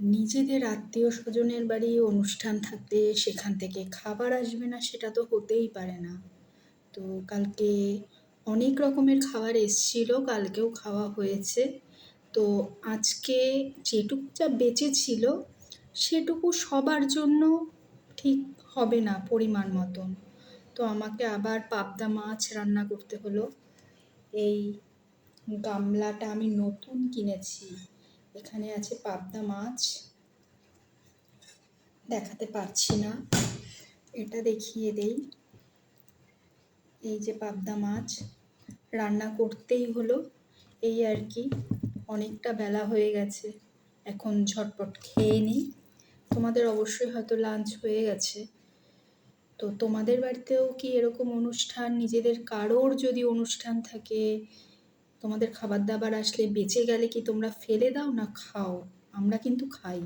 নিজেদের আত্মীয়-স্বজনের বাড়ি অনুষ্ঠান থাকলে সেখান থেকে খাবার আসবে না সেটা তো হতেই পারে না। তো কালকে অনেক রকমের খাবার এসছিল, কালকেও খাওয়া হয়েছে। তো আজকে যেটুকু যা বেঁচে ছিল সেটুকু সবার জন্য ঠিক হবে না পরিমাণ মতন। তো আমাকে আবার পাবদা মাছ রান্না করতে হলো। এই গামলাটা আমি নতুন কিনেছি। এখানে আছে পাবদা মাছ। দেখাতে পারছি না, এটা দেখিয়ে দেই। এই যে পাবদা মাছ, রান্না করতেই হলো, এই আর কি। অনেকটা বেলা হয়ে গেছে, এখন ঝটপট খেয়ে নিই। তোমাদের অবশ্যই হয়তো লাঞ্চ হয়ে গেছে। তো তোমাদের বাড়িতেও কি এরকম অনুষ্ঠান, নিজেদের কারোর যদি অনুষ্ঠান থাকে, তোমাদের খাবার দাবার আসলে বেঁচে গেলে কি তোমরা ফেলে দাও না খাও? আমরা কিন্তু খাই।